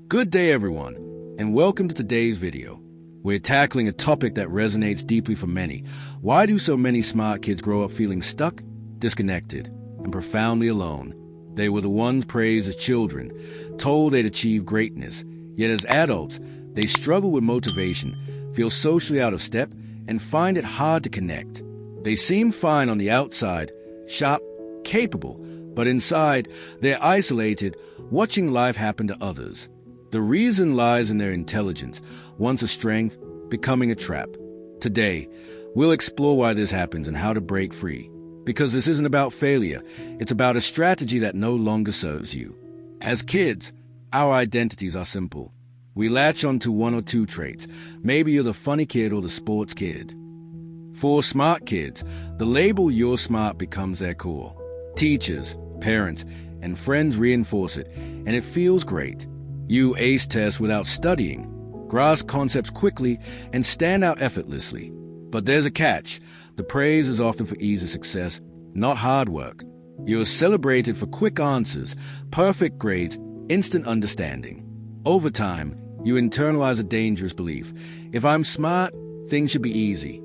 Good day, everyone, and welcome to today's video. We're tackling a topic that resonates deeply for many. Why do so many smart kids grow up feeling stuck, disconnected, and profoundly alone? They were the ones praised as children, told they'd achieve greatness, yet as adults, they struggle with motivation, feel socially out of step, and find it hard to connect. They seem fine on the outside, sharp, capable, but inside, they're isolated, watching life happen to others. The reason lies in their intelligence, once a strength, becoming a trap. Today, we'll explore why this happens and how to break free. Because this isn't about failure, it's about a strategy that no longer serves you. As kids, our identities are simple. We latch onto one or two traits. Maybe you're the funny kid or the sports kid. For smart kids, the label "you're smart" becomes their core. Teachers, parents, and friends reinforce it, and it feels great. You ace tests without studying, grasp concepts quickly, and stand out effortlessly. But there's a catch. The praise is often for easy success, not hard work. You're celebrated for quick answers, perfect grades, instant understanding. Over time, you internalize a dangerous belief. If I'm smart, things should be easy.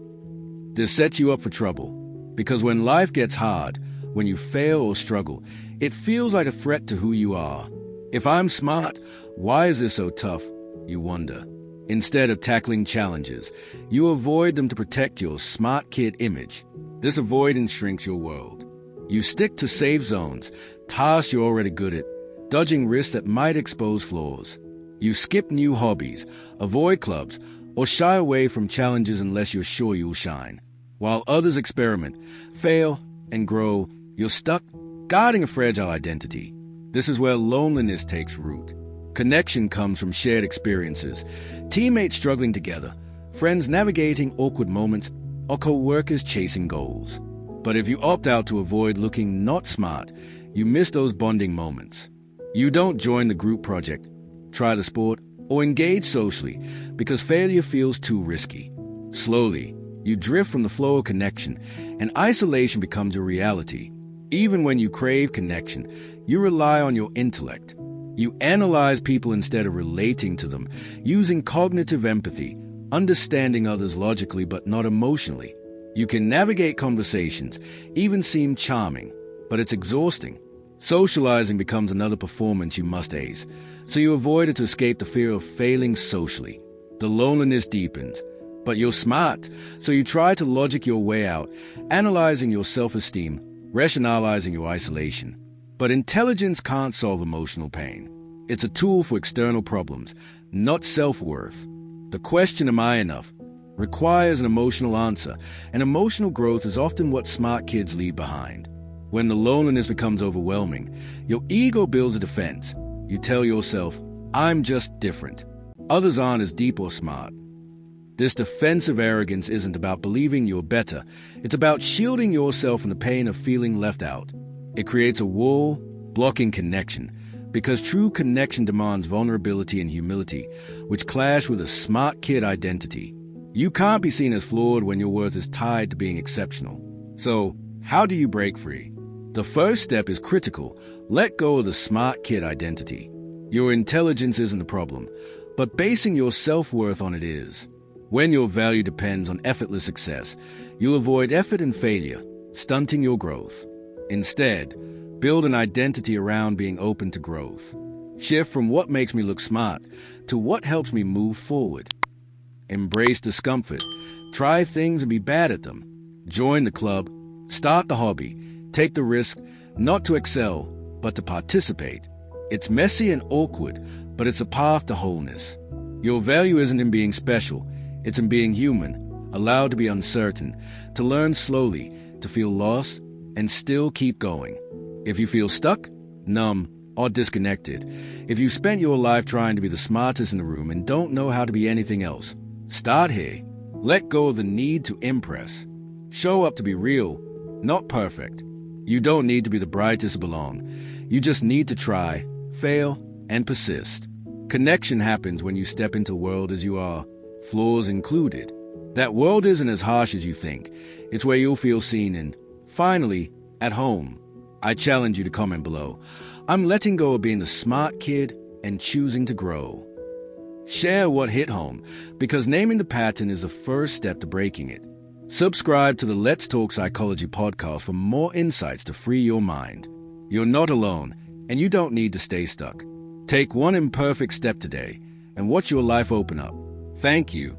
This sets you up for trouble, because when life gets hard, when you fail or struggle, it feels like a threat to who you are. If I'm smart, why is this so tough? You wonder. Instead of tackling challenges, you avoid them to protect your smart kid image. This avoidance shrinks your world. You stick to safe zones, tasks you're already good at, dodging risks that might expose flaws. You skip new hobbies, avoid clubs, or shy away from challenges unless you're sure you'll shine. While others experiment, fail, and grow, you're stuck, guarding a fragile identity. This is where loneliness takes root. Connection comes from shared experiences, teammates struggling together, friends navigating awkward moments, or co-workers chasing goals. But if you opt out to avoid looking not smart, you miss those bonding moments. You don't join the group project, try the sport, or engage socially because failure feels too risky. Slowly, you drift from the flow of connection, and isolation becomes a reality. Even when you crave connection, you rely on your intellect. You analyze people instead of relating to them, using cognitive empathy, understanding others logically but not emotionally. You can navigate conversations, even seem charming, but it's exhausting. Socializing becomes another performance you must ace, so you avoid it to escape the fear of failing socially. The loneliness deepens, but you're smart, so you try to logic your way out, analyzing your self-esteem, rationalizing your isolation. But intelligence can't solve emotional pain. It's a tool for external problems, not self-worth. The question, am I enough, requires an emotional answer, and emotional growth is often what smart kids leave behind. When the loneliness becomes overwhelming, your ego builds a defense. You tell yourself, I'm just different. Others aren't as deep or smart. This defensive arrogance isn't about believing you're better. It's about shielding yourself from the pain of feeling left out. It creates a wall, blocking connection, because true connection demands vulnerability and humility, which clash with a smart kid identity. You can't be seen as flawed when your worth is tied to being exceptional. So, how do you break free? The first step is critical. Let go of the smart kid identity. Your intelligence isn't the problem, but basing your self-worth on it is. When your value depends on effortless success, you'll avoid effort and failure, stunting your growth. Instead, build an identity around being open to growth. Shift from what makes me look smart to what helps me move forward. Embrace discomfort. Try things and be bad at them. Join the club. Start the hobby. Take the risk, not to excel, but to participate. It's messy and awkward, but it's a path to wholeness. Your value isn't in being special. It's in being human, allowed to be uncertain, to learn slowly, to feel lost, and still keep going. If you feel stuck, numb, or disconnected, if you spent your life trying to be the smartest in the room and don't know how to be anything else, start here. Let go of the need to impress. Show up to be real, not perfect. You don't need to be the brightest to belong. You just need to try, fail, and persist. Connection happens when you step into the world as you are, flaws included. That world isn't as harsh as you think. It's where you'll feel seen and, finally, at home. I challenge you to comment below. I'm letting go of being the smart kid and choosing to grow. Share what hit home, because naming the pattern is the first step to breaking it. Subscribe to the Let's Talk Psychology podcast for more insights to free your mind. You're not alone, and you don't need to stay stuck. Take one imperfect step today and watch your life open up. Thank you